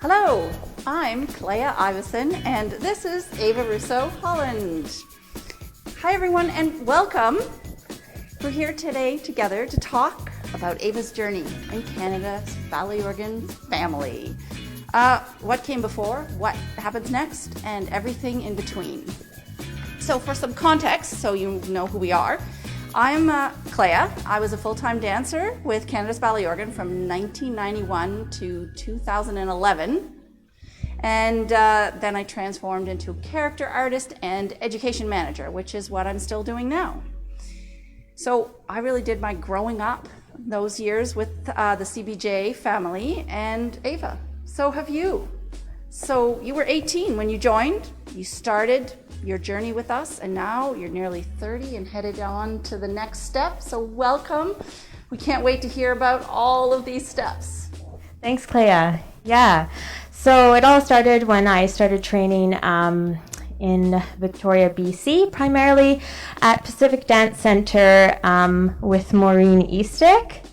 Hello, I'm Clea Iveson, and this is Ayva Rossouw-Holland. Hi everyone, and welcome. We're here today together to talk about Ayva's journey in Canada's ballet organ family. What came before, what happens next, and everything in between. So for some context, so you know who we are, I'm Clea. I was a full-time dancer with Canada's Ballet Organ from 1991 to 2011. And then I transformed into character artist and education manager, which is what I'm still doing now. So I really did my growing up those years with the CBJ family and Ayva. So have you. So you were 18 when you joined. You started your journey with us, and now you're nearly 30 and headed on to the next step. So welcome. We can't wait to hear about all of these steps. Thanks, Clea. Yeah. So it all started when I started training in Victoria, BC, primarily at Pacific Dance Centre with Maureen Eastick.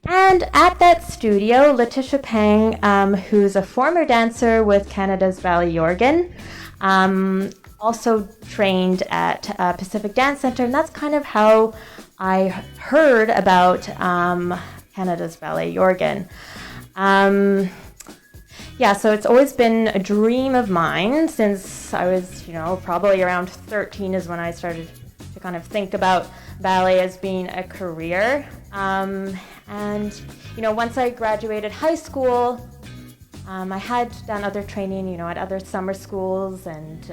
And at that studio, Letitia Pang, who's a former dancer with Canada's Ballet Organ, also trained at Pacific Dance Centre, and that's kind of how I heard about Canada's Ballet Organ. So it's always been a dream of mine since I was, probably around 13 is when I started to kind of think about ballet as being a career. Once I graduated high school, I had done other training, at other summer schools and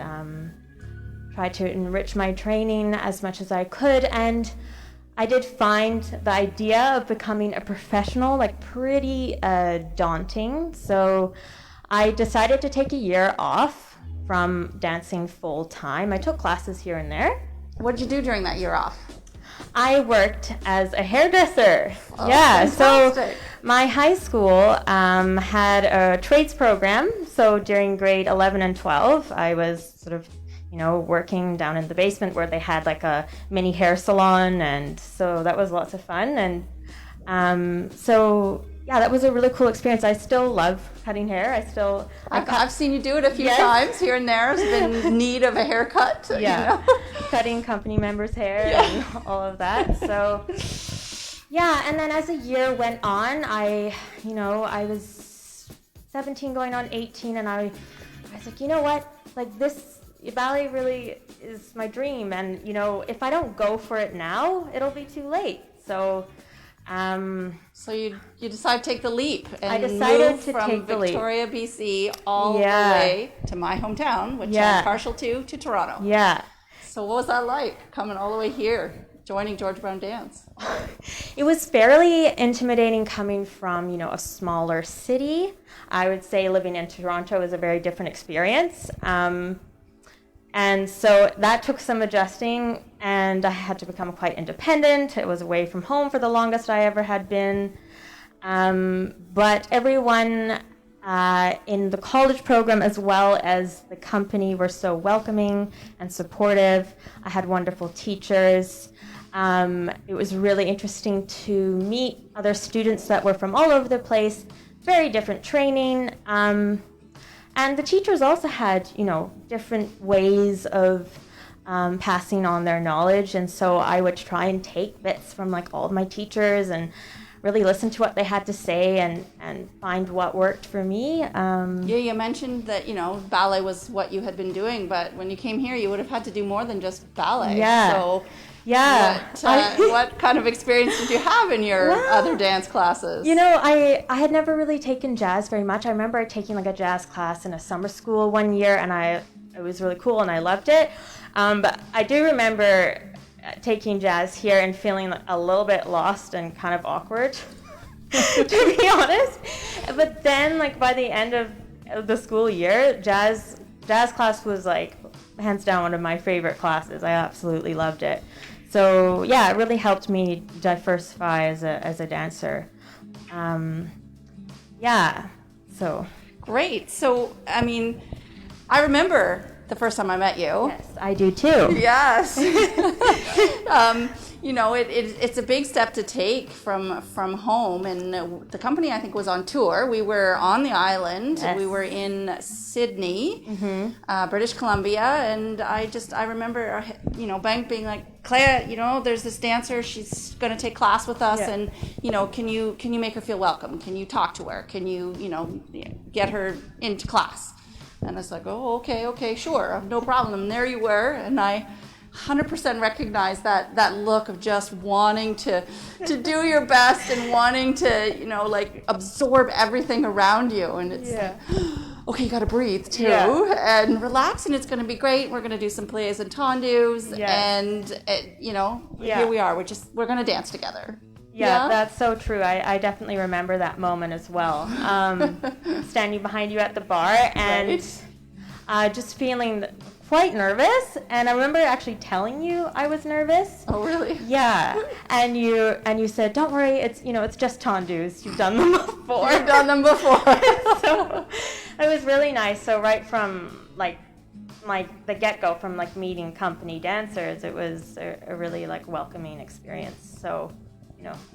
tried to enrich my training as much as I could. And I did find the idea of becoming a professional pretty daunting. So I decided to take a year off from dancing full time. I took classes here and there. What did you do during that year off? I worked as a hairdresser. Oh, yeah, fantastic. So my high school had a trades program. So during grade 11 and 12, I was sort of, working down in the basement where they had a mini hair salon. And so that was lots of fun. And that was a really cool experience. I still love cutting hair. I've seen you do it a few times here and there. I've been in need of a haircut. Yeah, cutting company members' hair and all of that. So, and then as the year went on, I was 17 going on 18, and I was like, you know what? This ballet really is my dream, and if I don't go for it now, it'll be too late. So. So you decided to take the leap and I decided move to from take the leap. Victoria, BC, all the way to my hometown, which I'm partial to Toronto. Yeah. So what was that like, coming all the way here, joining George Brown Dance? It was fairly intimidating coming from, a smaller city. I would say living in Toronto is a very different experience. And so that took some adjusting, and I had to become quite independent. It was away from home for the longest I ever had been. But everyone in the college program as well as the company were so welcoming and supportive. I had wonderful teachers. It was really interesting to meet other students that were from all over the place, very different training. And the teachers also had, different ways of passing on their knowledge. And so I would try and take bits from all of my teachers and really listen to what they had to say and find what worked for me. You mentioned that, ballet was what you had been doing, but when you came here, you would have had to do more than just ballet. Yeah. So yeah. What kind of experience did you have in your other dance classes? I had never really taken jazz very much. I remember taking a jazz class in a summer school one year, and it was really cool and I loved it. But I do remember taking jazz here and feeling a little bit lost and kind of awkward, to be honest. But then by the end of the school year, jazz class was hands down one of my favorite classes. I absolutely loved it. So it really helped me diversify as a dancer. So great. So I remember the first time I met you. Yes, I do too. Yes. it's a big step to take from home. And the company, I think, was on tour. We were on the island. Yes. We were in Sydney, British Columbia, and I remember, Bank being like, Clea, there's this dancer. She's going to take class with us, and can you make her feel welcome? Can you talk to her? Can you get her into class? And I was like, oh, okay, sure, no problem. And there you were, and I 100% recognize that look of just wanting to do your best and wanting to, absorb everything around you. And it's like, okay, you got to breathe too and relax, and it's going to be great. We're going to do some pliés and tendus, and here we are. We're going to dance together. Yeah, that's so true. I definitely remember that moment as well. Standing behind you at the bar and just feeling quite nervous. And I remember actually telling you I was nervous. Oh, really? Yeah. And you said, don't worry, it's just tendus. You've done them before. You've done them before. So it was really nice. So right from the get-go, from meeting company dancers, it was a really welcoming experience. So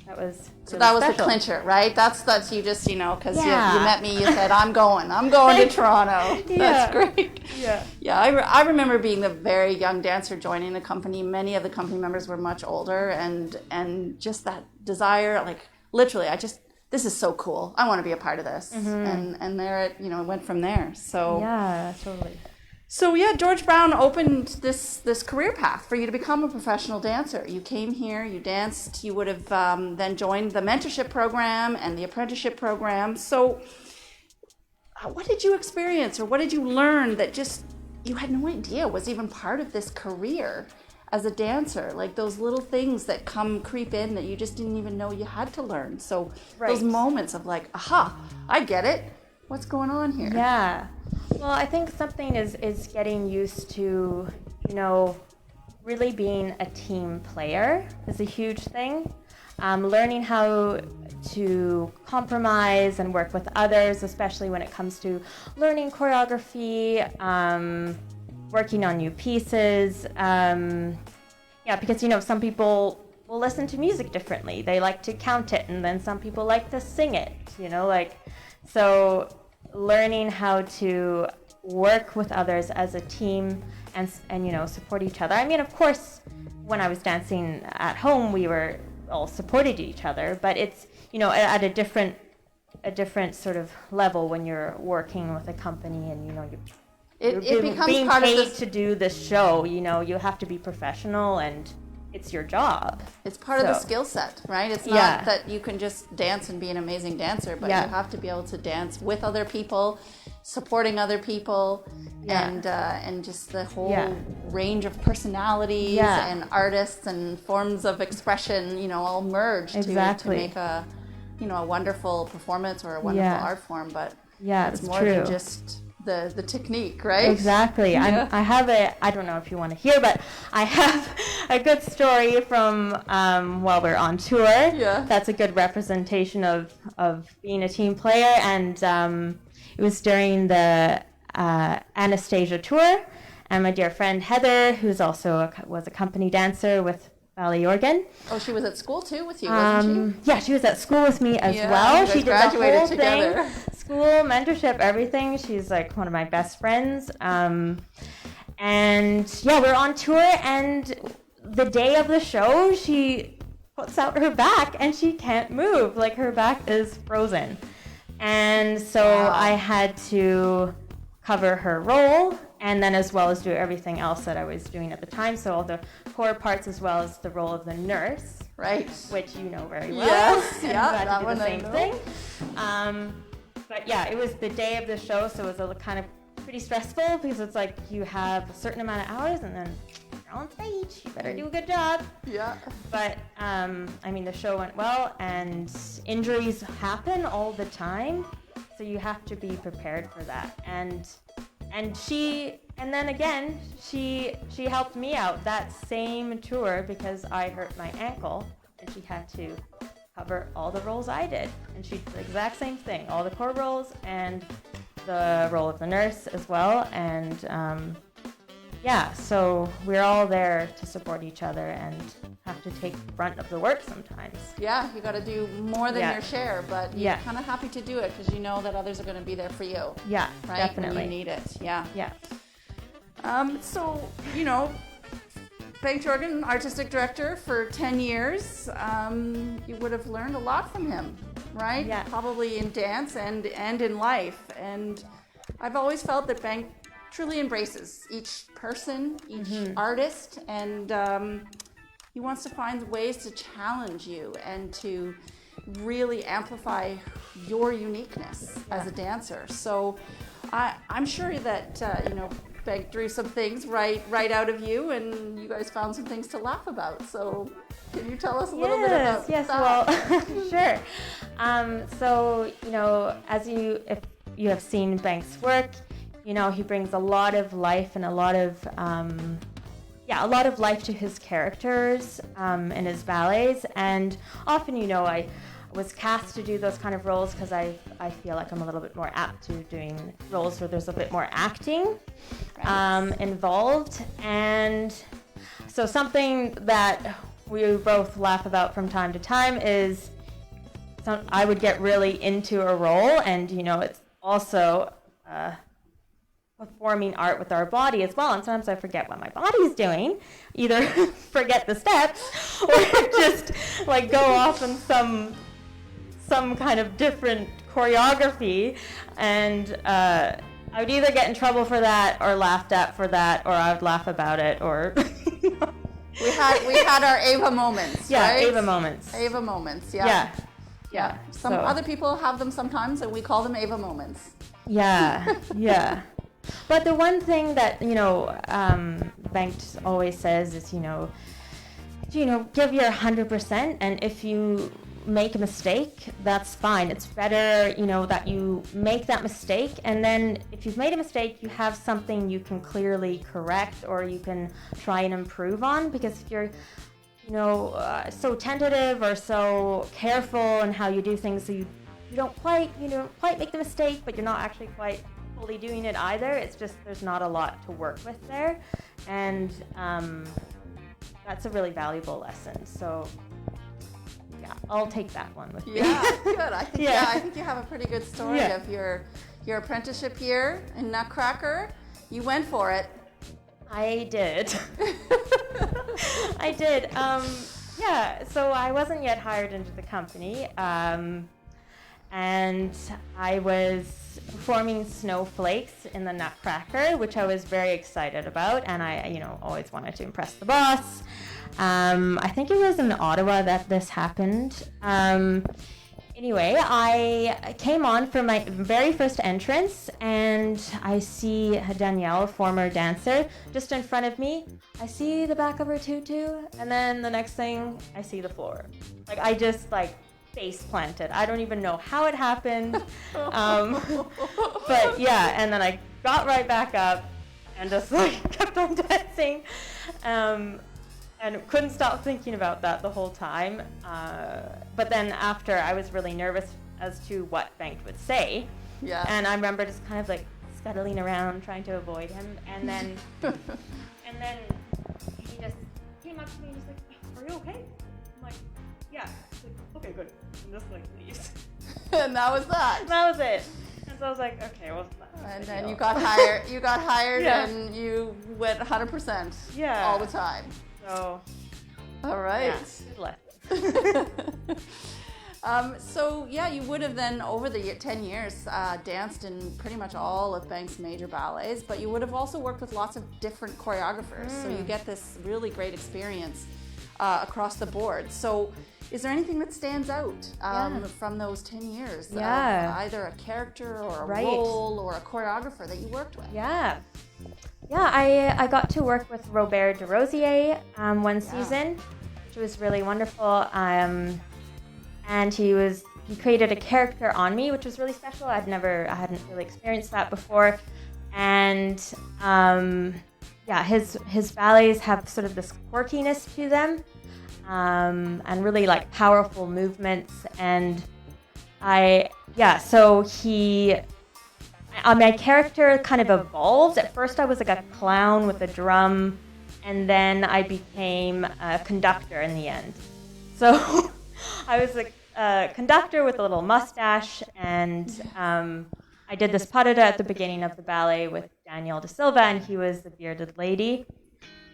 that was so really that was special. the clincher, right? That's you just because you met me, you said I'm going to Toronto. That's great. Yeah. I remember being the very young dancer joining the company. Many of the company members were much older, and just that desire, literally, this is so cool. I want to be a part of this, and there it went from there. So yeah, totally. So George Brown opened this career path for you to become a professional dancer. You came here, you danced, you would have then joined the mentorship program and the apprenticeship program. So what did you experience, or what did you learn that just you had no idea was even part of this career as a dancer? Those little things that creep in that you just didn't even know you had to learn. So those moments of aha, I get it. What's going on here? Yeah. Well, I think something is getting used to, really being a team player is a huge thing. Learning how to compromise and work with others, especially when it comes to learning choreography, working on new pieces. Because, some people will listen to music differently. They like to count it, and then some people like to sing it, so learning how to work with others as a team and support each other. I mean, of course, when I was dancing at home, we were all supported each other, but it's at a different sort of level when you're working with a company and it becomes being part paid of this to do this show. You have to be professional, and it's your job. It's part of the skill set, right? It's not that you can just dance and be an amazing dancer, but you have to be able to dance with other people, supporting other people, and just the whole range of personalities and artists and forms of expression, all merge to make a wonderful performance or a wonderful art form. But it's more than just the technique, right? Exactly. I don't know if you want to hear, but I have a good story from while we're on tour. That's a good representation of being a team player. And it was during the Anastasia tour, and my dear friend Heather, who's also was a company dancer with Jörgen. Oh, she was at school too with you, wasn't she? Yeah, she was at school with me as well. She did the whole together. thing, school, mentorship, everything. She's one of my best friends. And we're on tour, and the day of the show, she puts out her back and she can't move. Her back is frozen. And so I had to cover her role, and then as well as do everything else that I was doing at the time. So all the core parts, as well as the role of the nurse. Right. Which you know very well. Yes, that to do the same thing. But it was the day of the show, so it was kind of pretty stressful, because it's you have a certain amount of hours, and then you're on stage. You better do a good job. Yeah. But the show went well, and injuries happen all the time, so you have to be prepared for that. And then again, she helped me out that same tour, because I hurt my ankle, and she had to cover all the roles I did. And she did the exact same thing, all the core roles and the role of the nurse as well. And so we're all there to support each other and have to take the brunt of the work sometimes. Yeah, you got to do more than your share, but you're Yeah. kind of happy to do it because you know that others are going to be there for you. Yeah, right? definitely. When you need it. Yeah. Yeah. So, thank Jörgen, artistic director for 10 years. You would have learned a lot from him, right? Yeah. Probably in dance and in life. And I've always felt that Bank truly embraces each person, each artist, and he wants to find ways to challenge you and to really amplify your uniqueness as a dancer. So I'm sure that, Bank drew some things right out of you, and you guys found some things to laugh about. So can you tell us a little bit about that? Well, sure. So, if you have seen Bank's work, he brings a lot of life and a lot of life to his characters in his ballets. And often, I was cast to do those kind of roles because I feel like I'm a little bit more apt to doing roles where there's a bit more acting involved. And so something that we both laugh about from time to time is I would get really into a role, and it's also performing art with our body as well, and sometimes I forget what my body's doing, either forget the steps or just like go off in some kind of different choreography, and I would either get in trouble for that or laughed at for that, or I would laugh about it, or we had our Ayva moments. Yeah, right? Ayva moments. Ayva moments. Yeah. Some other people have them sometimes, and we call them Ayva moments. Yeah. But the one thing that Bank always says is give your 100%, and if you make a mistake, that's fine. It's better that you make that mistake, and then if you've made a mistake, you have something you can clearly correct or you can try and improve on. Because if you're so tentative or so careful in how you do things, so you don't quite make the mistake, but you're not actually quite fully doing it either. It's just there's not a lot to work with there, and that's a really valuable lesson. So yeah, I'll take that one with me. Yeah, good. I think you have a pretty good story of your apprenticeship year in Nutcracker. You went for it. I did. I did. So I wasn't yet hired into the company, and I was performing Snowflakes in the Nutcracker, which I was very excited about, and I always wanted to impress the boss. I think it was in Ottawa that this happened. Anyway, I came on for my very first entrance, and I see Danielle, a former dancer, just in front of me. I see the back of her tutu, and then the next thing, I see the floor. I just face planted. I don't even know how it happened. But yeah, and then I got right back up and just kept on dancing. And couldn't stop thinking about that the whole time. But then after, I was really nervous as to what Bank would say. Yeah. And I remember just kind of scuttling around, trying to avoid him. And then, he just came up to me and just "Are you okay?" I'm like, "Yeah." He's like, "Okay, good." And just leaves. And that was that. That was it. And so I was like, okay, well. And then you got hired. You got hired, Yeah. and you went 100%. Yeah. All the time. So. All right. Yeah, good luck. So yeah, you would have then over the 10 years danced in pretty much all of Bank's major ballets, but you would have also worked with lots of different choreographers. So you get this really great experience across the board. So is there anything that stands out from those 10 years? Yeah. Either a character or a role or a choreographer that you worked with? Yeah. Yeah, I got to work with Robert de Rosier one season, which was really wonderful. And he created a character on me, which was really special. I hadn't really experienced that before. And his ballets have sort of this quirkiness to them, and really powerful movements. And my character kind of evolved. At first I was a clown with a drum and then I became a conductor in the end. So I was a conductor with a little mustache, and I did this pas de deux at the beginning of the ballet with Daniel De Silva, and he was the bearded lady.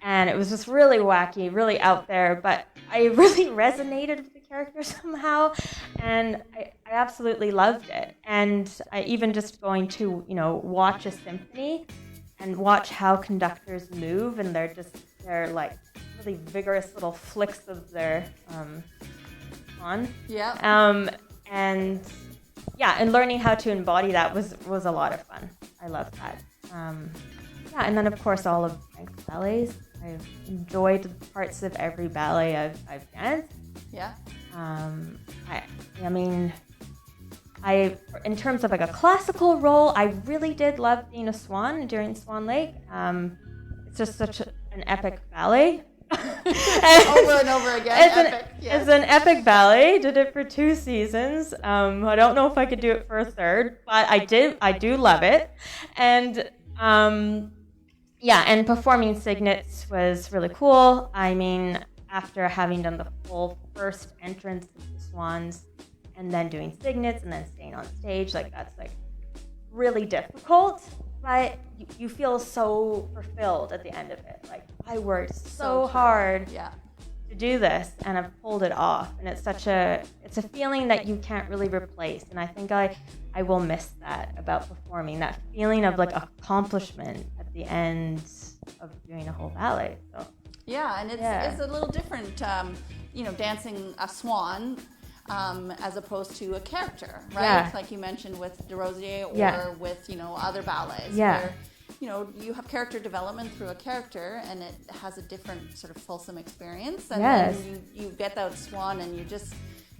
And it was just really wacky, really out there, but I really resonated with the character somehow, and I absolutely loved it. And I even just going to, watch a symphony and watch how conductors move, and they're like really vigorous little flicks of their on. Yeah. And learning how to embody that was a lot of fun. I loved that. And then of course all of Frank's ballets. I've enjoyed parts of every ballet I've danced. Yeah. In terms of like a classical role, I really did love being a swan during Swan Lake. It's just such an epic ballet. Over and over again. It's an epic ballet. Did it for 2 seasons. I don't know if I could do it for a third, but I do love it. And and performing Signets was really cool. I mean, after having done the full first entrance of the Swans, and then doing Signets, and then staying on stage, that's really difficult. But you feel so fulfilled at the end of it. I worked so hard to do this, and I've pulled it off. And it's a feeling that you can't really replace. And I think I will miss that about performing, that feeling of accomplishment at the end of doing a whole ballet. So yeah, and it's a little different, dancing a swan. As opposed to a character, right? Yeah. Like you mentioned with De Rosier or with, other ballets where, you have character development through a character, and it has a different sort of fulsome experience. And then you get that swan, and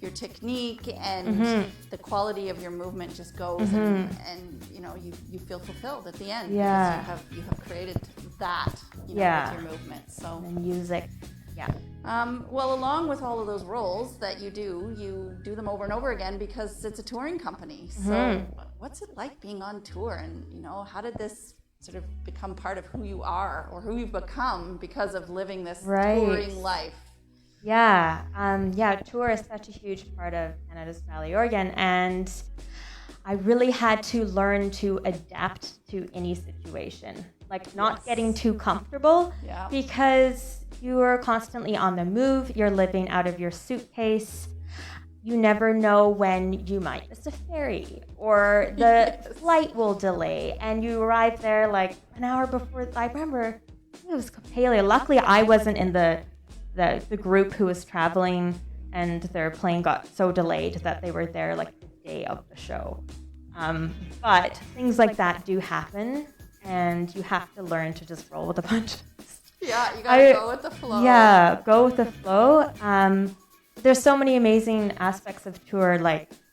your technique and the quality of your movement just goes, and you feel fulfilled at the end. Yeah. Because you have created that, with your movement. So and music. Yeah. Well, along with all of those roles that you do them over and over again because it's a touring company. So what's it like being on tour, and how did this sort of become part of who you are or who you've become because of living this touring life? Yeah. Tour is such a huge part of Canada's Ballet Organ, and I really had to learn to adapt to any situation, not getting too comfortable because you are constantly on the move. You're living out of your suitcase. You never know when you might miss a ferry or the flight will delay, and you arrive there an hour before. I remember it was Copalia. Luckily, I wasn't in the group who was traveling, and their plane got so delayed that they were there the day of the show. But things like that do happen, and you have to learn to just roll with the punches. Yeah, you gotta go with the flow. Yeah, go with the flow. There's so many amazing aspects of tour,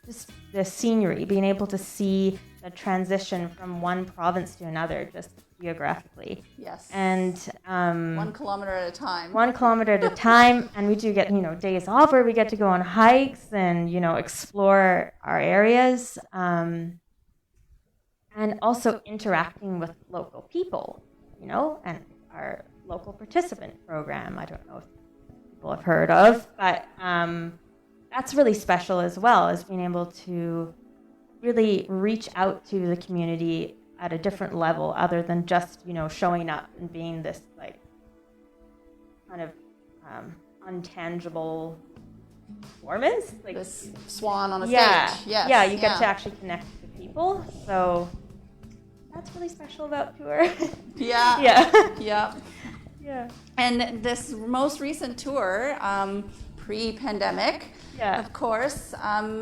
just the scenery, being able to see the transition from one province to another, just geographically. Yes. And 1 kilometer at a time. 1 kilometer at a time, and we do get days off where we get to go on hikes and explore our areas, and also interacting with local people, and our local participant program. I don't know if people have heard of, but that's really special as well, as being able to really reach out to the community at a different level other than just, showing up and being this kind of untangible performance. This swan on a stage. Yes. Yeah, you get to actually connect with people. So that's really special about tour. Yeah. And this most recent tour, pre-pandemic, of course,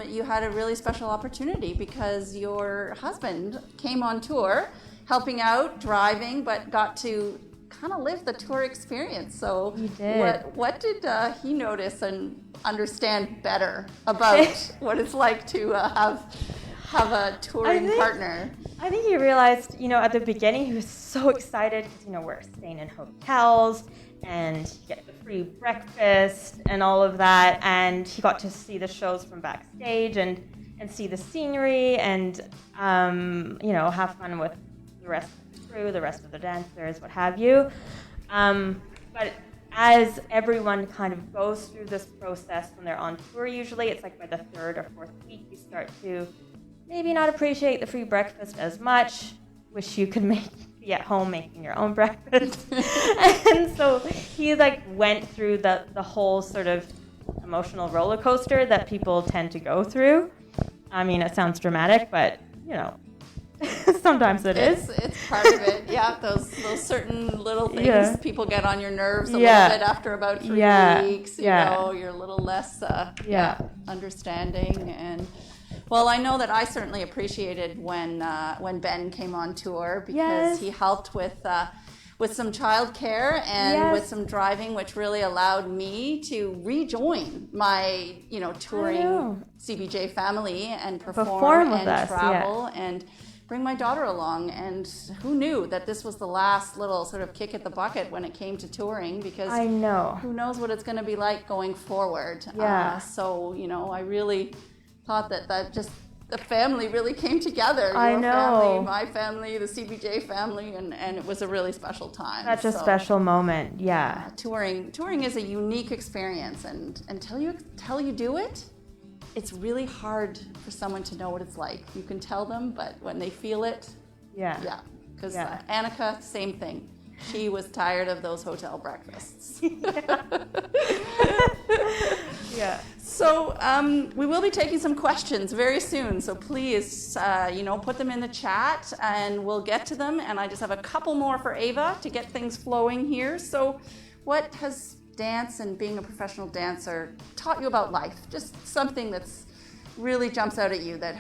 you had a really special opportunity because your husband came on tour, helping out, driving, but got to kind of live the tour experience. So he did. What did he notice and understand better about what it's like to have a touring partner? I think he realized, at the beginning, he was so excited because, we're staying in hotels and you get the free breakfast and all of that. And he got to see the shows from backstage and see the scenery and, have fun with the rest of the crew, the rest of the dancers, what have you. But but as everyone kind of goes through this process when they're on tour, usually it's like by the third or fourth week, you start to maybe not appreciate the free breakfast as much. Wish you could be at home making your own breakfast. And so he like went through the whole sort of emotional roller coaster that people tend to go through. I mean, it sounds dramatic, but sometimes it is. It's part of it. Yeah, those certain little things people get on your nerves a little bit after about 3 weeks. You know, you're a little less understanding. And well, I know that I certainly appreciated when Ben came on tour because he helped with some childcare and with some driving, which really allowed me to rejoin my touring CBJ family and perform and travel and bring my daughter along. And who knew that this was the last little sort of kick at the bucket when it came to touring, because I know who knows what it's going to be like going forward. So I really thought that just the family really came together. Your family, my family, the CBJ family, and it was a really special time. Such a special moment. Touring is a unique experience, and until you do it, it's really hard for someone to know what it's like. You can tell them, but when they feel it, because Annika, same thing. She was tired of those hotel breakfasts. So we will be taking some questions very soon. So please, put them in the chat, and we'll get to them. And I just have a couple more for Ayva to get things flowing here. So, what has dance and being a professional dancer taught you about life? Just something that's really jumps out at you that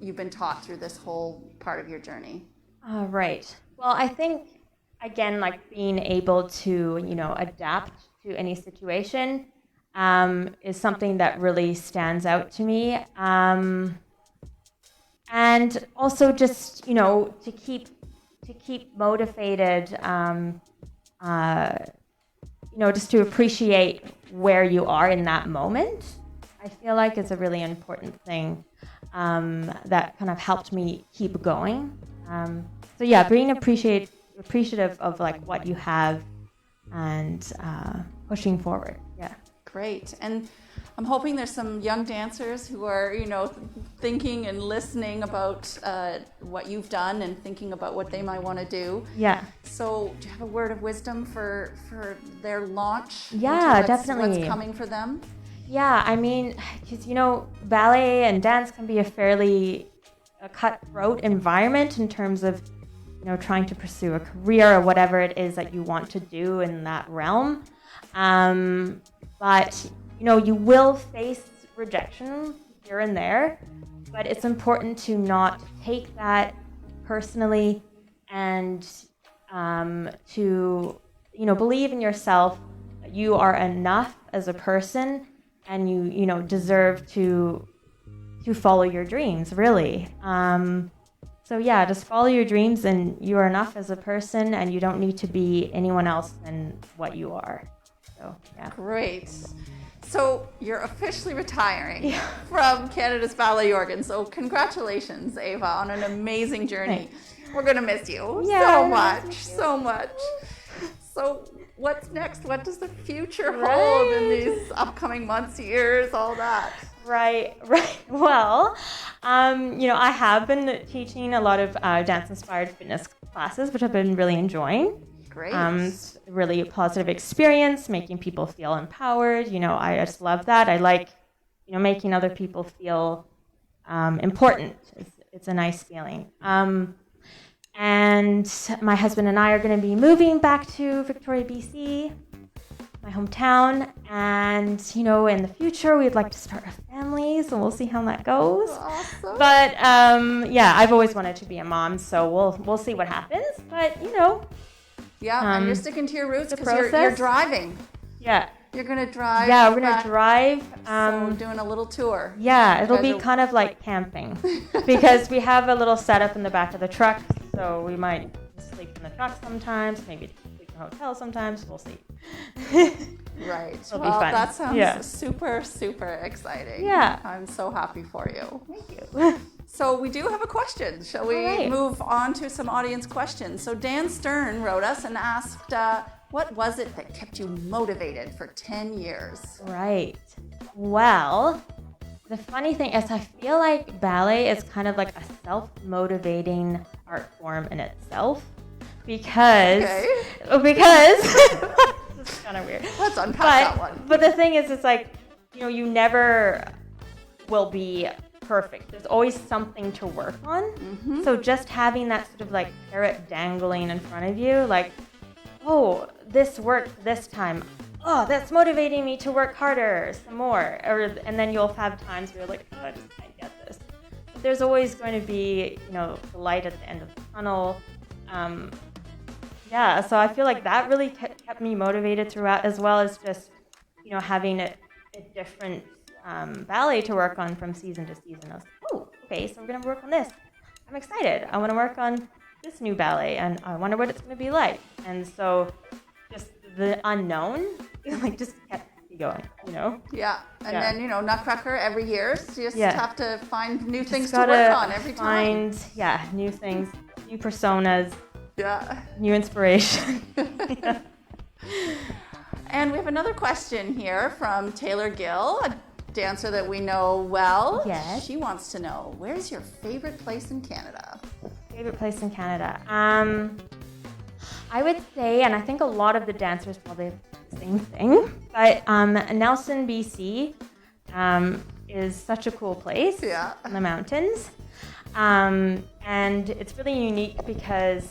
you've been taught through this whole part of your journey. Right. Well, I think, again, like being able to, adapt to any situation is something that really stands out to me. And also just, to keep motivated, just to appreciate where you are in that moment, I feel like is a really important thing that kind of helped me keep going. Being appreciative of like what you have and pushing forward. Great. And I'm hoping there's some young dancers who are, thinking and listening about what you've done and thinking about what they might want to do. So do you have a word of wisdom for their launch? Definitely. What's coming for them? I mean, because, ballet and dance can be a fairly cutthroat environment in terms of, trying to pursue a career or whatever it is that you want to do in that realm. But, you will face rejection here and there, but it's important to not take that personally and to, believe in yourself that you are enough as a person and you deserve to follow your dreams, really. Just follow your dreams, and you are enough as a person, and you don't need to be anyone else than what you are. Great. So you're officially retiring from Canada's Ballet Organ. So congratulations, Ayva, on an amazing journey. Thanks. We're going to miss you so much. So what's next? What does the future hold in these upcoming months, years, all that? Right. Well, I have been teaching a lot of dance-inspired fitness classes, which I've been really enjoying. Great. Really a positive experience, making people feel empowered. I just love that. I like, making other people feel important. It's a nice feeling. And my husband and I are going to be moving back to Victoria, BC, my hometown. And, in the future, we'd like to start a family, so we'll see how that goes. Awesome. But, I've always wanted to be a mom, so we'll see what happens. But, and you're sticking to your roots because you're driving. You're going to drive. We're going to drive. So doing a little tour. It'll be kind of like camping because we have a little setup in the back of the truck, so we might sleep in the truck sometimes, maybe sleep in a hotel sometimes. We'll see. Right. It'll be fun. That sounds super, super exciting. I'm so happy for you. Thank you. So we do have a question. Shall we move on to some audience questions? So Dan Stern wrote us and asked, What was it that kept you motivated for 10 years? Right. Well, the funny thing is I feel like ballet is kind of like a self-motivating art form in itself because this is kind of weird. Let's unpack that one. But the thing is, it's like, you never will be perfect. There's always something to work on. Mm-hmm. So just having that sort of like carrot dangling in front of you, like, oh, this worked this time. Oh, that's motivating me to work harder, some more. And then you'll have times where you're like, oh, I just can't get this. But there's always going to be, the light at the end of the tunnel. So I feel like that really kept me motivated throughout, as well as just, having a different ballet to work on from season to season. I was like, oh, okay, so we're going to work on this. I'm excited. I want to work on this new ballet, and I wonder what it's going to be like. And so just the unknown, just kept me going, Yeah, and then, Nutcracker every year, so you just have to find new things to work on every time. New things, new personas, new inspiration. And we have another question here from Taylor Gill, a dancer that we know well. Yes. She wants to know, where's your favorite place in Canada? Favorite place in Canada? I would say, and I think a lot of the dancers probably have the same thing, but Nelson, BC is such a cool place in the mountains. And it's really unique because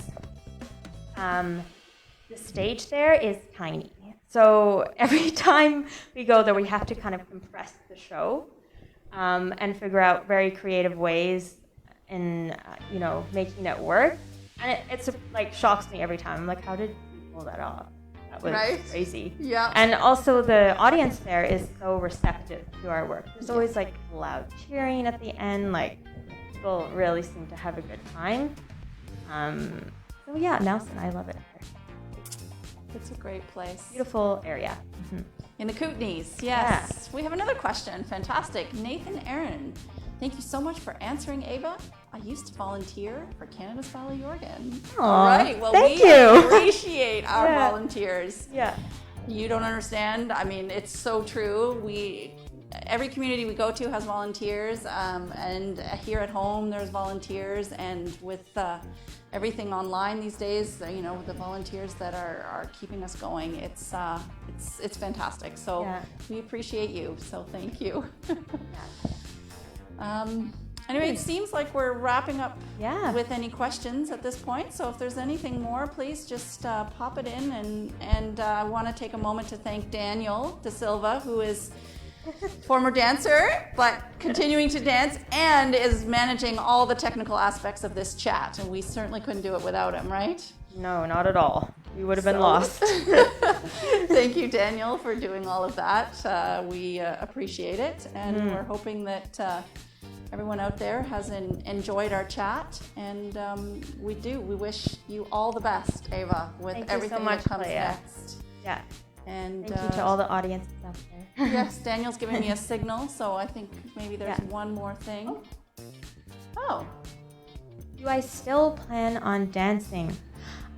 the stage there is tiny. So every time we go there, we have to kind of compress the show and figure out very creative ways in, making it work. And it's like shocks me every time. I'm like, how did you pull that off? That was crazy. Yeah. And also the audience there is so receptive to our work. There's always like loud cheering at the end. Like people really seem to have a good time. So yeah, Nelson, I love it. It's a great place. Beautiful area. Mm-hmm. In the Kootenays, yes. We have another question. Fantastic. Nathan Aaron, thank you so much for answering, Ayva. I used to volunteer for Canada's Ballet Jörgen. All right. Well, we appreciate our volunteers. Yeah. You don't understand. I mean, it's so true. Every community we go to has volunteers, and here at home there's volunteers, and with everything online these days, the volunteers that are keeping us going, it's fantastic. So we appreciate you. So thank you. Anyway, it seems like we're wrapping up with any questions at this point. So if there's anything more, please just pop it in. And I want to take a moment to thank Daniel De Silva, who is former dancer, but continuing to dance and is managing all the technical aspects of this chat. And we certainly couldn't do it without him, right? No, not at all. We would have been lost. Thank you, Daniel, for doing all of that. We appreciate it. And we're hoping that everyone out there has enjoyed our chat. And we do. We wish you all the best, Ayva, with everything that comes next. Yeah. And thank you to all the audiences out there. Yes, Daniel's giving me a signal, so I think maybe there's one more thing. Oh. Do I still plan on dancing?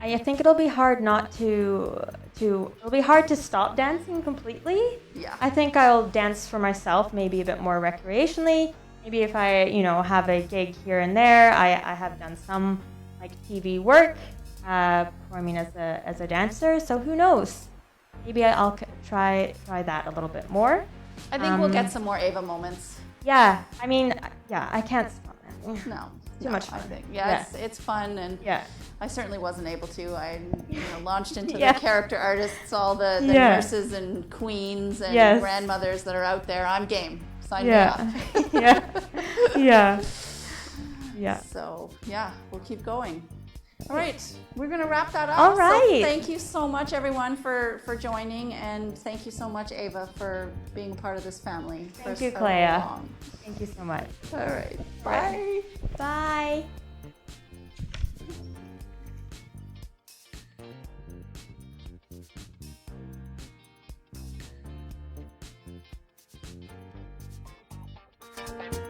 I think it'll be hard it'll be hard to stop dancing completely. Yeah. I think I'll dance for myself, maybe a bit more recreationally. Maybe if I, have a gig here and there. I have done some like TV work, performing as a dancer, so who knows? Maybe I'll try that a little bit more. I think we'll get some more Ayva moments. Yeah, I mean, I can't stop dancing. No. Too much fun. I think. It's fun, and I certainly wasn't able to. I launched into the character artists, all the nurses and queens and grandmothers that are out there. I'm game. Sign me up. Yeah. So, we'll keep going. All right, we're going to wrap that up. All right. So thank you so much, everyone, for joining, and thank you so much, Ayva, for being a part of this family. Thank you, Clea. Thank you so much. All right. Bye. Bye. Bye.